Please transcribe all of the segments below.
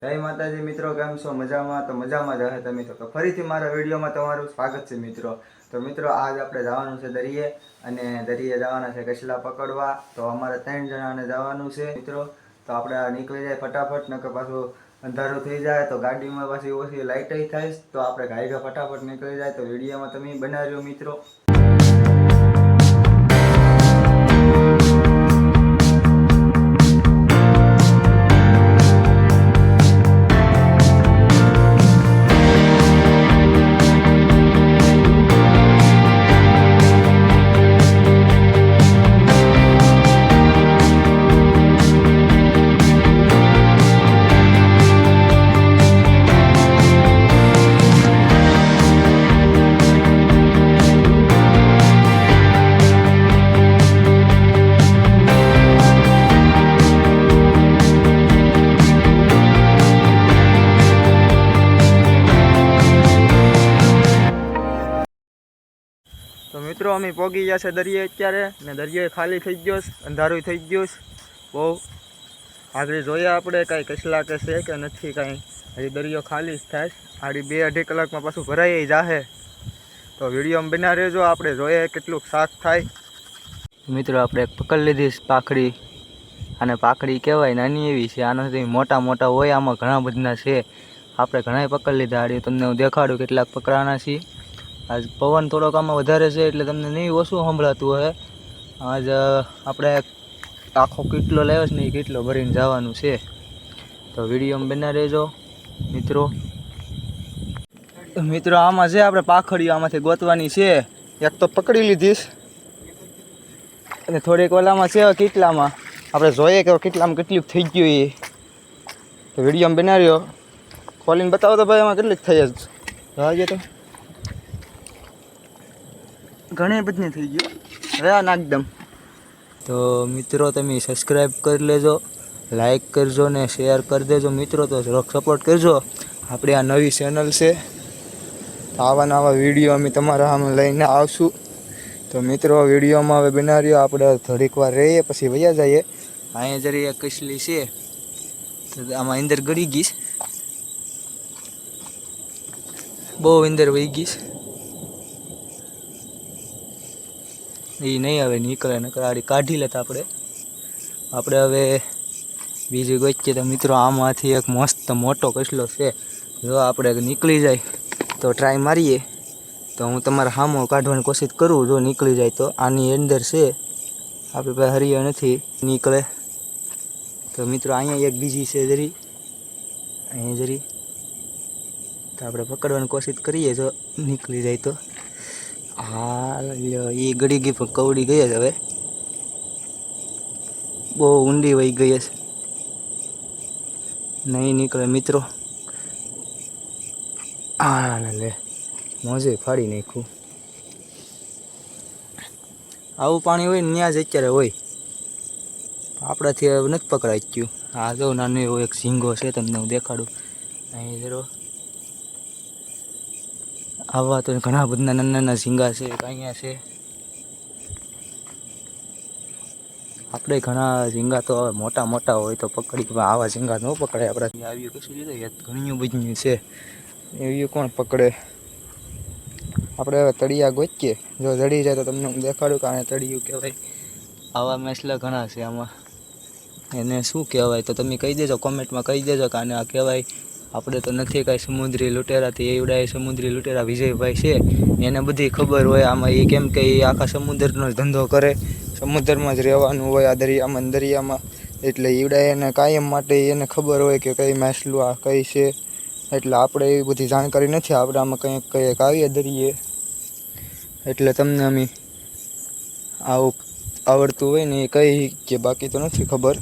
જય માતાજી મિત્રો, કેમ છો? મજામાં? તો મજામાં જ હશે તમે તો ફરીથી મારા વિડીયોમાં તમારું સ્વાગત છે મિત્રો. તો મિત્રો આજ આપણે જવાનું છે દરિયે, અને દરિયે જવાના છે કચલા પકડવા. તો અમારે 3 જણાને જવાનું છે મિત્રો. તો આપણે નીકળી જાય ફટાફટ, નકર પાછું અંધારું થઈ જાય તો ગાડીમાં પાછી ઓછી લાઇટ થાય. તો આપણે ગાયકા ફટાફટ નીકળી જાય. તો વિડીયોમાં તમે બનાવ્યો મિત્રો. તો મિત્રો અમે પહોંચી ગયા છે દરિયે અત્યારે, ને દરિયો ખાલી થઈ ગયો, અંધારું થઈ ગયું બહુ. આગળ જોઈએ આપણે કાંઈ કચલા કે છે કે નથી કાંઈ. હજી દરિયો ખાલી જ થાય. આડી 2-2.5 કલાકમાં પાછું ભરાઈ જાહે. તો વિડીયોમાં બના રહેજો, આપણે જોઈએ કેટલું શાક થાય. મિત્રો આપણે એક પકડી લીધી પાખડી, અને પાખડી કહેવાય, નાની એવી છે. આનાથી મોટા મોટા હોય, આમાં ઘણા બધા છે. આપણે ઘણા પકડી લીધા. આડી તમને હું દેખાડું કેટલાક પકડાના છીએ. આજ પવન થોડોક આમાં વધારે છે એટલે તમને નહીં ઓછું સંભળાતું હોય. આજ આપણે આખો કેટલો લાવ્યો છે ને એ કેટલો ભરીને જવાનું છે. તો વિડીયોમાં બના રહેજો મિત્રો. મિત્રો આમાં છે આપણે પાખડીઓ આમાંથી ગોતવાની છે. એક તો પકડી લીધીશ, અને થોડીક ઓલામાં છે કેટલામાં. આપણે જોઈએ કે કેટલામાં કેટલું થઈ ગયું એ. તો વિડીયોમાં બના રહ્યો. ખોલીને બતાવો તો ભાઈ એમાં કેટલીક થઈ જ જોઈએ. તો ઘણી બધી થઈ ગયું હવે આ નાખદમ. તો મિત્રો તમે સબસ્ક્રાઈબ કરી લેજો, લાઈક કરજો ને શેર કરી દેજો મિત્રો. તો જરાક સપોર્ટ કરજો. આપણે આ નવી ચેનલ છે, તો આવા નવા વિડીયો અમે તમારા સામે લઈને આવશું. તો મિત્રો વિડીયોમાં હવે બના રહ્યો. આપણે થોડીક વાર રહીએ પછી વયા જઈએ. અહીંયા જરી એક કસલી છે, આમાં અંદર ગળી ગઈશ, બહુ અંદર વહી ગઈશ. એ નહીં હવે નીકળે, નકર આડી કાઢી લેતા આપણે હવે બીજી ગોચીએ. તો મિત્રો આમાંથી એક મસ્ત મોટો કસલો છે. જો આપણે નીકળી જાય તો ટ્રાય મારીએ. તો હું તમારા સામો કાઢવાની કોશિશ કરું. જો નીકળી જાય તો આની અંદર છે, આપણી પાસે હરિયો નથી નીકળે. તો મિત્રો અહીંયા એક બીજી છે જરી, અહીંયા જરી. તો આપણે પકડવાની કોશિશ કરીએ, જો નીકળી જાય તો. હા એ ગળી ગઈ પણ કવડી ગઈ જ હવે, બહુ ઊંડી વહી ગઈ છે, નહીં નીકળે મિત્રો. હા લે મોજે ફાડી નાખ્યું. આવું પાણી હોય ને ત્યાં જ અત્યારે હોય, આપણાથી હવે નથી પકડાઈ ગયું. આ જો નાનો એવો એક ઝીંગો છે, તમને હું દેખાડું. અહીં જરો આવા તો ઘણા બધા નાના નાના ઝીંગા છે અહીંયા છે. આપણે ઘણા ઝીંગા તો હવે મોટા મોટા હોય તો પકડી, પણ આવા ઝીંગા ન પકડાય આપણાથી. આવ્યું કશું લીધું ઘણું બધું છે, એવી કોણ પકડે. આપણે હવે તળિયા ગોચીએ. જો જડી જાય તો તમને હું દેખાડું કે આને તળિયું કહેવાય. આવા મેસલા ઘણા છે આમાં. એને શું કહેવાય તો તમે કહી દેજો, કોમેન્ટમાં કહી દેજો કે આને આ કહેવાય. આપણે તો નથી કાંઈ સમુદ્રી લૂંટેરાથી. એવડાય સમુદ્રી લૂંટેરા વિજયભાઈ છે, એને બધી ખબર હોય આમાં. એ કેમ કે એ આખા સમુદ્રનો જ ધંધો કરે, સમુદ્રમાં જ રહેવાનું હોય આ દરિયામાં. એટલે ઈવડાય એને કાયમ માટે એને ખબર હોય કે કઈ માછલું આ કઈ છે. એટલે આપણે એવી બધી જાણકારી નથી. આપણે આમાં કંઈક આવીએ દરિયે એટલે તમને અમે આવું આવડતું હોય ને એ કહી કે, બાકી તો નથી ખબર.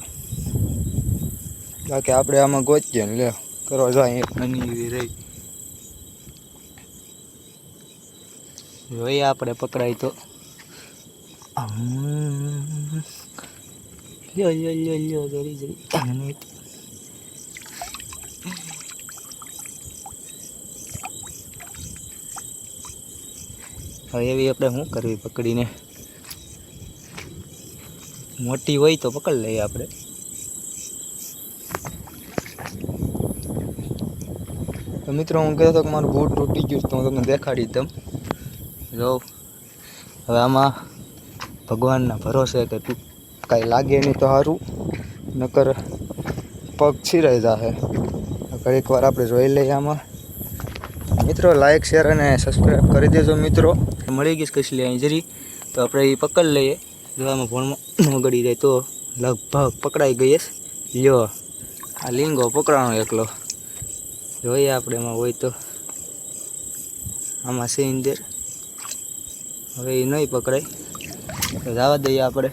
બાકી આપણે આમાં ગોચીએ ને લે કરવા જાય. નાની એવી રહી જોઈએ આપણે પકડાય તો. લ્યો જરી હવે એવી આપણે શું કરવી પકડીને. મોટી હોય તો પકડી લઈએ આપણે. તો મિત્રો હું કહેતો હતો કે મારું બૂટ તૂટી ગયું તો હું તમને દેખાડી દઉં. જો હવે આમાં ભગવાનના ભરોસે કે કાંઈ લાગે નહીં તો સારું, નકર પગ છીરાઈ જશે. ઘડીક વાર આપણે જોઈ લઈએ આમાં. મિત્રો લાઈક શેર અને સબસ્ક્રાઈબ કરી દેજો મિત્રો. મળી ગઈ કસલી અહીં જરી તો આપણે એ પકડી લઈએ. જો આમાં ભણમાં ગળી જાય તો લગભગ પકડાઈ ગઈ છે. લ્યો આ લીંગો પકડાણો એકલો, જોઈએ આપણે એમાં હોય તો. આમાં છે અંદર, હવે એ નહીં પકડાય તો જવા દઈએ. આપણે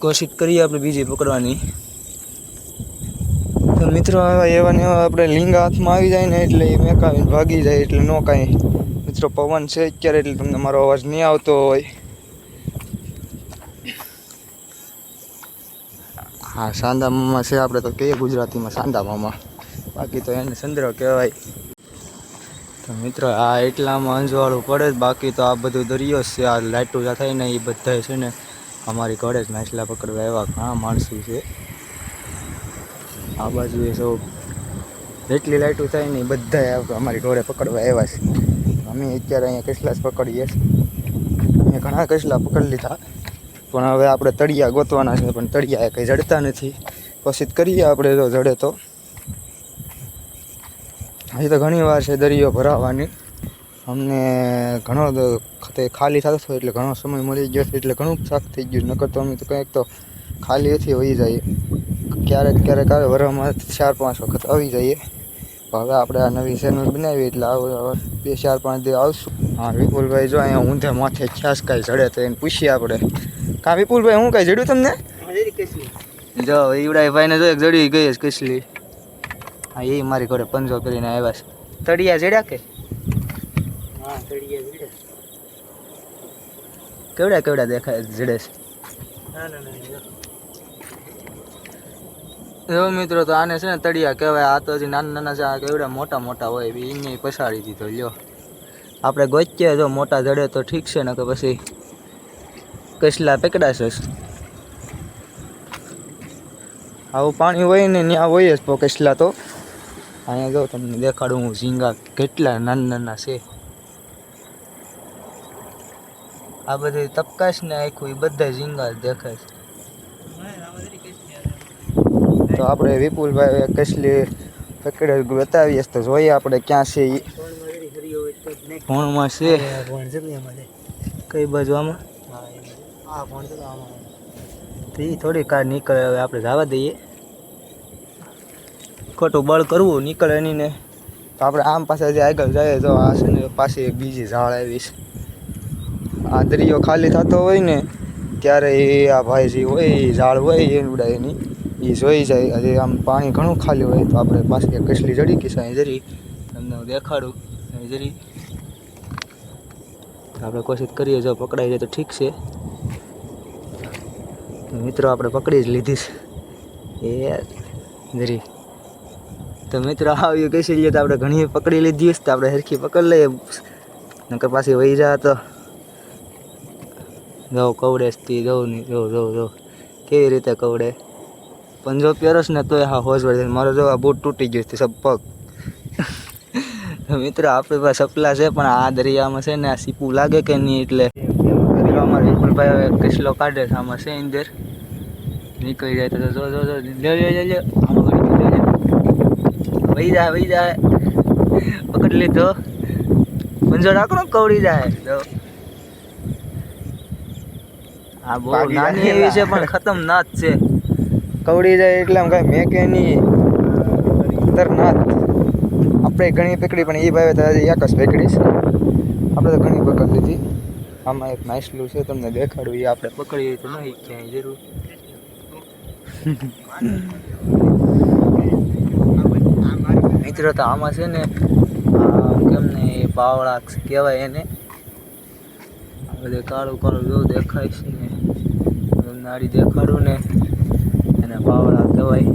કોશિશ કરીએ આપણે બીજી પકડવાની. તો મિત્રો એવા ને એવા આપણે લીંગા હાથમાં આવી જાય ને એટલે એ મેકાવીને ભાગી જાય, એટલે ન કાંઈ. મિત્રો પવન છે અત્યારે એટલે તમને મારો અવાજ નહીં આવતો હોય. હા સાંદા મામા છે, આપણે તો કહીએ ગુજરાતીમાં સાંદા મામા, બાકી તો એને ચંદ્ર કહેવાય. તો મિત્રો આ એટલામાં અંજવાળું પડે જ, બાકી તો આ બધું દરિયો છે. આ લાઇટો જ્યાં થાય ને એ બધા છે ને અમારી ઘરે જ માછલા પકડવા એવા ઘણા માણસો છે. આ બાજુ એ સૌ જેટલી લાઇટો થાય ને એ બધા અમારી ઘરે પકડવા આવ્યા છે. અમે અત્યારે અહીંયા કસલા જ પકડીએ છીએ. અમે ઘણા કસલા પકડી લીધા, પણ હવે આપણે તળિયા ગોતવાના છે, પણ તળિયા કંઈ જડતા નથી. કોશિશ કરીએ આપણે જો જડે તો. હજી તો ઘણી વાર છે દરિયો ભરાવાની. અમને ઘણો ખાલી થતો હતો એટલે ઘણો સમય મળી ગયો છે, એટલે ઘણું શાક થઈ ગયું. નકર તો અમે તો કંઈક તો ખાલીથી વહી જઈએ. ક્યારેક ક્યારેક આવે વરમાં 4-5 વખત આવી જઈએ. હવે આપણે આ નવી ચેનલ બનાવી એટલે 2-4-5 દી આવશું. હા વિપુલભાઈ જો અહીંયા ઊંધે માથે ખ્યાસ કાંઈ જડે તો એને પૂછીએ આપણે. કાં વિપુલભાઈ હું કાંઈ જડ્યું તમને? જો ઈવડાભાઈને જો એક જડી ગઈ જ કસલી. હા એ મારી ઘરે પંજો કરીને આવ્યા છે. તળિયા જડ્યા કે? હા તળિયા જડ્યા. કેવડા કેવડા દેખાય જડે છે? જો મિત્રો તો આને છે ને તળિયા કહેવાય. આ તો હજી નાના નાના છે, આ કેવડા મોટા મોટા હોય એને પછાડી દીધો. લ્યો આપણે ગોચીએ, જો મોટા જડે તો ઠીક છે, ને કે પછી કસલા પકડાશે. આવું પાણી હોય ને ત્યાં હોય જ કસલા તો. અહીંયા જો તમને દેખાડું હું ઝીંગા કેટલા નાના નાના છે. આ બધી તપકાશ ને આખું એ બધા ઝીંગા જ દેખાય છે. તો આપણે વિપુલભાઈ કસલી પકડે બતાવીએ તો જોઈએ આપણે ક્યાં છે. એ ભણમાં છે. કઈ બાજુ આમાં? તો એ થોડી કાર નીકળે. હવે આપણે જવા દઈએ, ખોટું બળ કરવું નીકળે એની ને. તો આપણે આમ પાસે જે આગળ જાય તો આ છે ને પાછી એક બીજી ઝાડ આવી છે. આ દરિયો ખાલી થતો હોય ને ત્યારે એ આ ભાઈ જે હોય એ ઝાડ હોય એ ઉડાય એની એ જોઈ જાય. હજી આમ પાણી ઘણું ખાલી હોય તો આપણે પાછી એક કસલી જડી ગઈ છે જરી, તમને હું દેખાડું જરી. આપણે કોશિશ કરીએ, જો પકડાઈ જાય તો ઠીક છે. મિત્રો આપણે પકડી જ લીધી છે એ જરી. તો મિત્રો આવ્યું કસી લઈએ તો આપણે ઘણી પકડી લીધી તો આપણે હરખી પકડી લઈએ, નકર પાછી વહી જાય તો. જો કવડેસથી જવું નહીં. જો કેવી રીતે કવડે. પંજો પહેરસ ને તોય હા હોશ વળે. મારો જો આ બૂટ તૂટી ગયું છે સબ પગ. મિત્રો આપણી પાસે સપલા છે, પણ આ દરિયામાં છે ને આ સીપું લાગે કે નહીં એટલે અમારે વિપુલભાઈ કસલો કાઢે છે. આમાં છે અંદર નીકળી જાય તો જો લ્યો વહી જાય. પકડી લીધો. પંજો રાખો કવડી જાય. જો આ બહુ નાની એવી છે પણ ખતરનાક છે. કવડી જાય એટલે આમ કાંઈ મેકે નહીં. ખતરનાક. આપણે ઘણી પકડી, પણ એ ભાવે તો હજી એક જ પકડીશ. આપણે તો ઘણી પકડી લીધી. આમાં એક માછલું છે, તમને દેખાડું. એ આપણે પકડીએ તો નહીં ક્યાંય જરૂર. મિત્રો તો આમાં છે ને કેમ ને પાવડા કહેવાય એને. આ બધે કાળું કાળું જેવું દેખાય છે ને, નાડી દેખાડું ને એને પાવડા કહેવાય.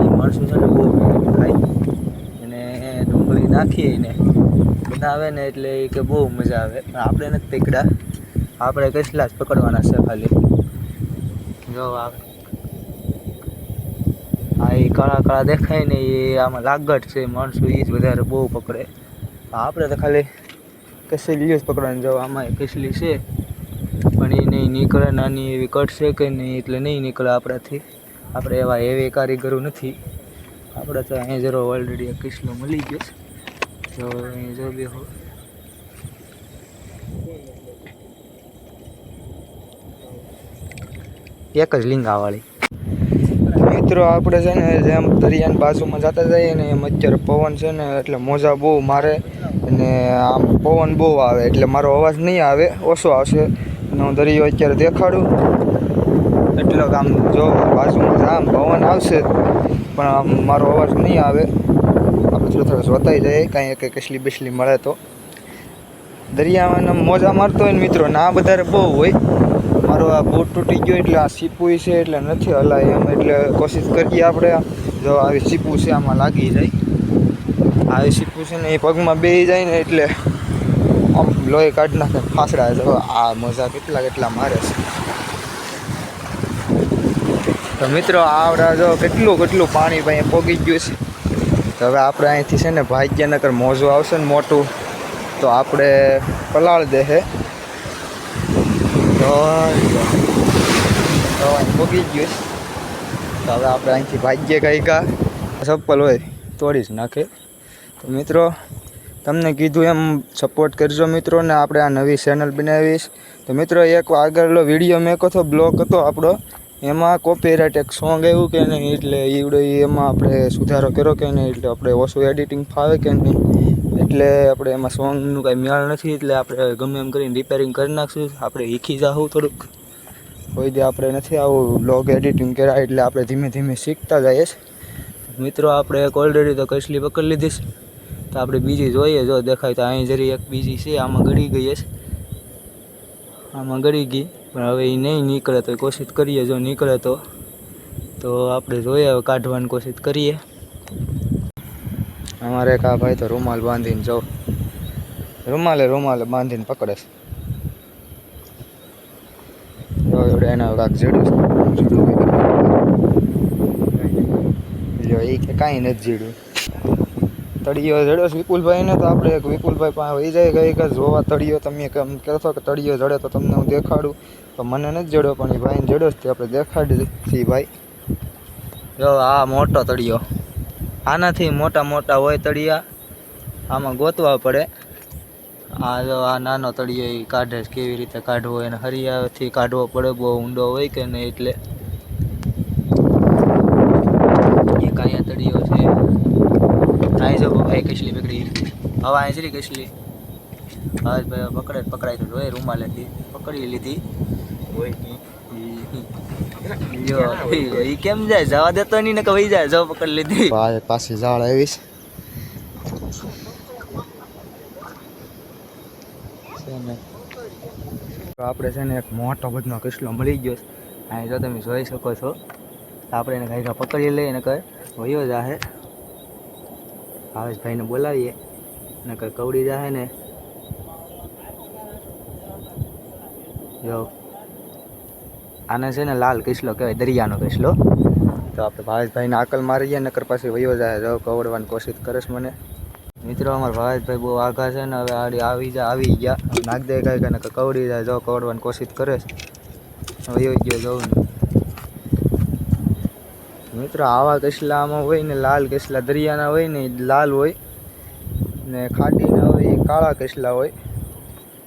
એ માણસો છે ને બહુ ખાય અને ડુંગળી નાખીએ ને બનાવે ને એટલે એ કે બહુ મજા આવે. પણ આપણે નથી પકડ્યા, આપણે કસલા જ પકડવાના છે ખાલી. જો આવે આ એ કાળા કાળા દેખાય ને એ આમાં લાગટ છે માણસો એ જ વધારે બહુ પકડે. આપણે તો ખાલી કસેલી જ પકડવાની જાવ. આમાં કસલી છે પણ એ નહીં નીકળે, નાની એવી કટ છે કે નહીં એટલે નહીં નીકળે આપણાથી. આપણે એવા એવી કારીગરો નથી. આપણે તો અહીં જરો ઓલરેડી એક કિસ્લો મળી ગયો. તો અહીં જો બે એક જ લીંગાવાળી. મિત્રો આપણે છે ને જેમ દરિયાની બાજુમાં જતા જઈએ ને એમ અત્યારે પવન છે ને એટલે મોજા બહુ મારે અને આમ પવન બહુ આવે એટલે મારો અવાજ નહીં આવે, ઓછો આવશે. અને હું દરિયો અત્યારે દેખાડું એટલે આમ જો બાજુમાં આમ પવન આવશે પણ આમ મારો અવાજ નહીં આવે. આપણે થોડું જોતાઈ જાય કાંઈ કંઈ કસલી બસલી મળે તો. દરિયામાં મોજા મારતો હોય ને મિત્રો ના વધારે બહુ હોય. મારો આ બોટ તૂટી ગયો એટલે આ સીપુય છે એટલે નથી હલાય એમ, એટલે કોશિશ કરીએ આપણે. જો આવી સીપું છે આમાં લાગી જાય, આવી સીપું છે ને એ પગમાં બેસી જાય ને એટલે આમ લોહી કાઢી નાખે ફાસડા. જો આ મોજા કેટલા કેટલા મારે છે. તો મિત્રો આવડા જો કેટલું પાણી ભાઈ પોગી ગયું છે. તો હવે આપણે અહીંથી છે ને ભાગ્યનગર મોજું આવશે ને મોટું તો આપણે પલાળ દેશે. તો પોગી ગયું તો હવે આપણે અહીંથી ભાગ્ય ગઈકા ચપ્પલ હોય તોડી જ નાખે. તો મિત્રો તમને કીધું એમ સપોર્ટ કરજો મિત્રો ને. આપણે આ નવી ચેનલ બનાવીશ. તો મિત્રો એક આગળનો વિડીયો મેં કહો બ્લોગ હતો આપણો, એમાં કોપીરાઇટ એક સોંગ આવ્યું કે નહીં એટલે એવડે એમાં આપણે સુધારો કર્યો કે નહીં એટલે આપણે ઓછું એડિટિંગ ફાવે કે નહીં એટલે આપણે એમાં સોંગનું કાંઈ મેળ નથી એટલે આપણે ગમે એમ કરીને રિપેરિંગ કરી નાખશું. આપણે શીખી જાઉં થોડુંક. કોઈ દે આપણે નથી આવું બ્લોગ એડિટિંગ કર્યા એટલે આપણે ધીમે ધીમે શીખતા જઈએ. મિત્રો આપણે એક ઓલરેડી તો કસલી પકડી લીધી છે. તો આપણે બીજી જોઈએ. જો દેખાય તો અહીં જરી એક બીજી છે આમાં ગળી ગઈ છે, આમાં ગળી ગઈ પણ હવે એ નહીં નીકળે તો કોશિશ કરીએ. જો નીકળે તો આપણે જોઈએ હવે કાઢવાની કોશિશ કરીએ. અમારે એક આ ભાઈ તો રૂમાલ બાંધીને જો રૂમાલે બાંધીને પકડે છે. તો એવડે એના કાંક જેડું એ કે કાંઈ નથી જેડું. તળિયો જડ્યો છે વિપુલભાઈને. તો આપણે એક વિપુલભાઈ પાસે વહી જાય ગઈ કે જોવા તળિયો. તમે કેમ કહેશો કે તળિયો જડે તો તમને હું દેખાડું. તો મને નથી જડ્યો પણ એ ભાઈને જડ્યો જ તે આપણે દેખાડી દીધી. ભાઈ જો આ મોટો તળિયો, આનાથી મોટા હોય તળિયા, આમાં ગોતવા પડે. આ જો આ નાનો તળિયો એ કાઢે છે, કેવી રીતે કાઢવો એને હરિયાથી કાઢવો પડે, બહુ ઊંડો હોય કે નહીં એટલે. એક અહીંયા તળિયો છે. અહીં જો ભાઈ કસલી પકડી હવે અહીં જરી કસલી હવે ભાઈ પકડાય તો જોઈએ. રૂમાલેથી પકડી લીધી હોય એ કેમ જાય જવા દેતો નહીં ને કઈ જાય. જો પકડી લીધી પાછી ઝાડ આવીશ. આપણે છે ને એક મોટો બધનો કિસ્લો મળી ગયો. અહીં જો તમે જોઈ શકો છો. આપણે એને કાંઈ પકડી લઈએ ને કઈ વયો જાહે. ભાવેશભાઈને બોલાવીએ ને કઈ કવડી જાહે ને. જો આને છે ને લાલ કિસ્લો કહેવાય, દરિયાનો કિસ્લો. તો આપણે ભાવેશભાઈને આકલ મારીએ નકર પાછી વયો જાય. જો કવડવાની કોશિશ કરે છે મને. મિત્રો અમારા ભાવેશભાઈ બહુ આઘા છે ને હવે આવી ગયા નાખ દે કાંઈ ને કવડી જાય. જો કવડવાની કોશિશ કરે છે વયો ગયો જવું ને. મિત્રો આવા કિસ્લામાં હોય ને લાલ કિસ્લા દરિયાના હોય ને લાલ હોય ને ખાડીના હોય એ કાળા કિસ્લા હોય.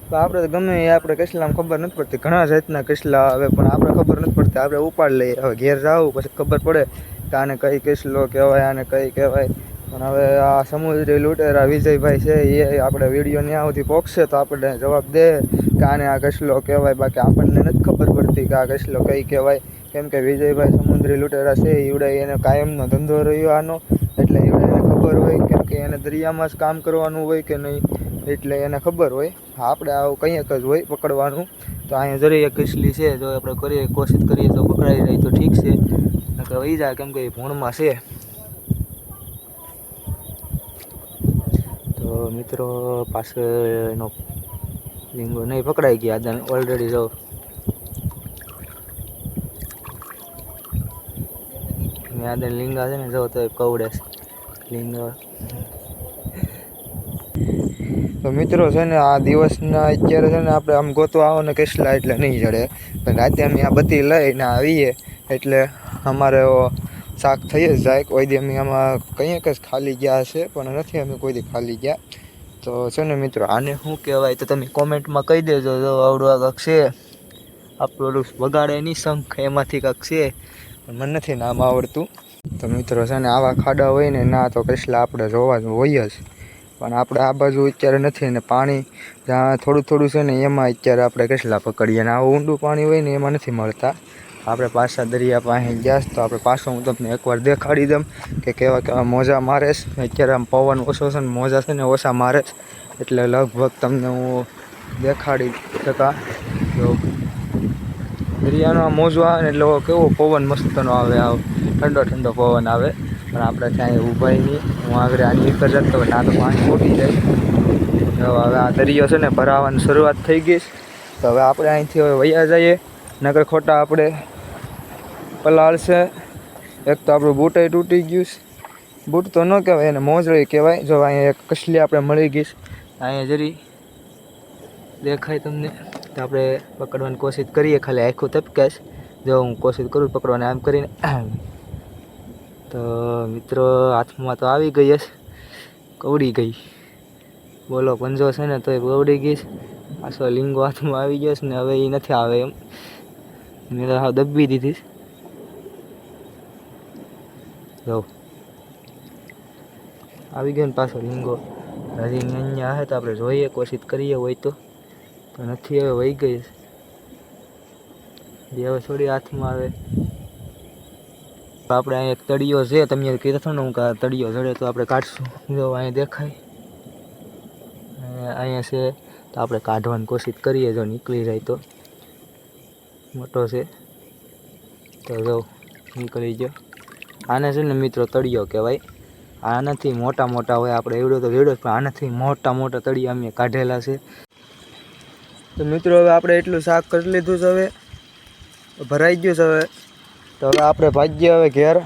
તો આપણે ગમે એ આપણે કિસ્લામાં ખબર નથી પડતી. ઘણા જાતના કિસ્લા આવે પણ આપણે ખબર નથી પડતી. આપણે ઉપાડ લઈએ. હવે ઘેર જાવું પછી ખબર પડે કે આને કઈ કિસ્લો કહેવાય, આને કઈ કહેવાય. પણ હવે આ સમુદ્રી લૂંટેરા વિજયભાઈ છે એ આપણે વિડીયો ત્યાં સુધી પહોંચશે તો આપણે જવાબ દે કે આને આ કિસ્લો કહેવાય. બાકી આપણને નથી ખબર પડતી કે આ કિસ્લો કઈ કહેવાય. કેમ કે વિજયભાઈ સમુદ્રી લૂંટેરા છે એવડે એને કાયમનો ધંધો રહ્યો આનો એટલે એવડે એને ખબર હોય. કેમ કે એને દરિયામાં જ કામ કરવાનું હોય કે નહીં એટલે એને ખબર હોય. આપણે આવું કંઈક જ હોય પકડવાનું. તો અહીંયા જરી એક કિસ્લી છે. જો આપણે કરીએ કોશિશ કરીએ તો પકડાઈ જાય તો ઠીક છે, નકર વહી જાય કેમ કે એ ભૂણમાં છે. તો મિત્રો પાસે એનો લીંગો નહીં પકડાઈ ગયા ઓલરેડી. જો ને આ લીંગા છે ને જો તો કવડે લીંગા. તો મિત્રો છે ને આ દિવસના અત્યારે છે ને આપણે આમ ગોતવા આવો ને કેટલા એટલે નહીં જડે, પણ રાતે અમે આ બધી લઈને આવીએ એટલે અમારે શાક થઈ જ જાય. કોઈ દી અમે આમાં કંઈ કે ખાલી ગયા હશે, પણ નથી અમે કોઈ દી ખાલી ગયા. તો છે ને મિત્રો આને શું કહેવાય તો તમે કોમેન્ટમાં કહી દેજો. જો આવડું કાંક છે આપણું વગાડે નહીં શંખ, એમાંથી કાંક છે પણ મને નથી નામ આવડતું. તો મિત્રો છે ને આવા ખાડા હોય ને ના તો કેટલા આપણે જોવા હોય જ, પણ આપણે આ બાજુ અત્યારે નથી ને પાણી જ્યાં થોડું થોડું છે ને એમાં અત્યારે આપણે કેટલા પકડીએ, ને આવું ઊંડું પાણી હોય ને એમાં નથી મળતા. આપણે પાછા દરિયા પાસે ગયા તો આપણે પાછો હું તમને એકવાર દેખાડી દઉં કે કેવા કેવા મોજા મારે છે. અત્યારે આમ પવન ઓછો છે ને મોજા છે ને ઓછા મારે છે, એટલે લગભગ તમને હું દેખાડી શકા. તો દરિયાનો આ મોજો આવે ને એટલે કેવો પવન મસ્તનો આવે, આવ ઠંડો ઠંડો પવન આવે. પણ આપણે ત્યાં ઊભા નહીં, હું આગળ આની ઉપર જતો હોય ના તો પાણી ફૂટી જાય. હવે આ દરિયો છે ને ભરાવાની શરૂઆત થઈ ગઈ. તો હવે આપણે અહીંથી હવે વયા જઈએ, નકર ખોટા આપણે પલાળશે. એક તો આપણું બૂટે તૂટી ગયું છે, બૂટ તો ન કહેવાય એને મોજડી કહેવાય. જો અહીંયા એક કસલી આપણે મળી ગઈ, અહીંયા જરી દેખાય તમને. તો આપણે પકડવાની કોશિશ કરીએ, ખાલી આખું તપકાશ. જો હું કોશિશ કરું પકડવાની આમ કરીને. તો મિત્રો હાથમાં તો આવી ગઈ હશે, કવડી ગઈ. બોલો પંજો છે ને તોય કવડી ગઈ. પાછો લીંગો હાથમાં આવી ગયો છે ને હવે એ નથી આવે એમ, મેં તો હાવ દબી દીધી. જો આવી ગયો ને પાછો લીંગો. હજી અહીંયા આવે તો આપણે જોઈએ, કોશિશ કરીએ હોય તો, પણ નથી. હવે વહી ગઈ છે, હવે થોડી હાથમાં આવે. આપણે અહીંયા એક તળિયો છે, તમે કીધું ને હું કે તળિયો જડે તો આપણે કાઢશું. જો અહીંયા દેખાય અહીંયા છે, તો આપણે કાઢવાની કોશિશ કરીએ. જો નીકળી જાય તો મોટો છે, તો જો નીકળી ગયો. આને છે ને મિત્રો તળિયો કહેવાય. આનાથી મોટા મોટા હોય, આપણે એવડો તો વેડો, પણ આનાથી મોટા મોટા તળિયા અમે કાઢેલા છે. તો મિત્રો હવે આપણે એટલું શાક કરી લીધું છે, હવે ભરાઈ ગયું છે. હવે તો હવે આપણે ભાગ્ય હવે ઘેર,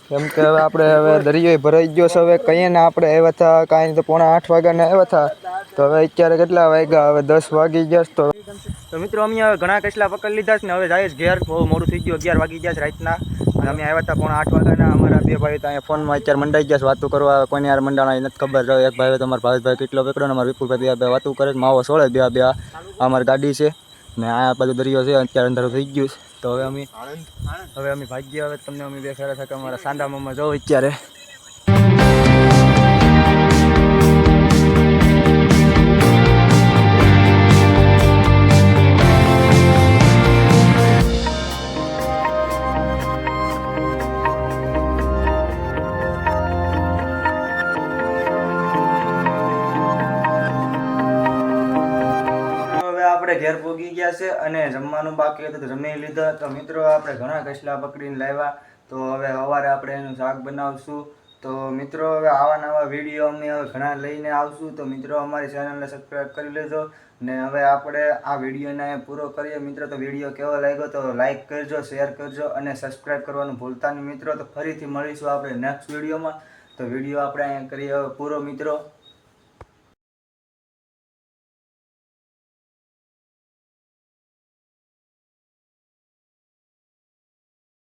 કેમ કે હવે આપણે હવે દરિયો ભરાઈ ગયો છે. હવે કહીએ ને આપણે આવ્યા હતા કાંઈ તો 7:45 વાગ્યાને આવ્યા હતા, તો હવે અત્યારે કેટલા વાગ્યા? હવે 10 વાગી ગયા. તો મિત્રો અમે હવે ઘણા કેટલા પકડી લીધા છે ને હવે જાય ઘેર. બહુ મોડું થઈ ગયું, 11 વાગી ગયા છે રાતના. અને અમે આવ્યા હતા 7:45 વાગ્યાના. અમારા બે ભાઈ તો અહીંયા ફોનમાં અત્યારે મંડાઈ ગયા છે વાતો કરવા. કોઈને યાર મંડાણા નથી ખબર. એક ભાઈ તમારા ભાવેશભાઈ કેટલો પકડ્યો ને અમારા વિપુલભાઈ બે વાતો કરે છે. માવો સોળે બે અમારી ગાડી છે ને આ બાજુ દરિયો છે. અત્યારે અંધારું થઈ ગયું છે. તો હવે અમે ભાગ્ય. હવે તમને અમે દેખાડ્યા હતા કે અમારા સાંડા મામા જાઓ અત્યારે. આપણે ઘેર પહોંચી ગયા છે અને જમવાનું બાકી હતું તો જમી લીધા. તો મિત્રો આપણે ઘણા કસલા પકડીને લાવ્યા, તો હવે સવારે આપણે એનું શાક બનાવશું. તો મિત્રો હવે આવા નવા વિડીયો અમે હવે ઘણા લઈને આવશું. તો મિત્રો અમારી ચેનલને સબસ્ક્રાઈબ કરી લેજો. ને હવે આપણે આ વિડીયોને પૂરો કરીએ મિત્રો. તો વિડીયો કેવો લાગ્યો તો લાઈક કરજો, શેર કરજો અને સબસ્ક્રાઈબ કરવાનું ભૂલતા નહીં મિત્રો. તો ફરીથી મળીશું આપણે નેક્સ્ટ વિડીયોમાં. તો વિડીયો આપણે અહીંયા કરીએ પૂરો મિત્રો.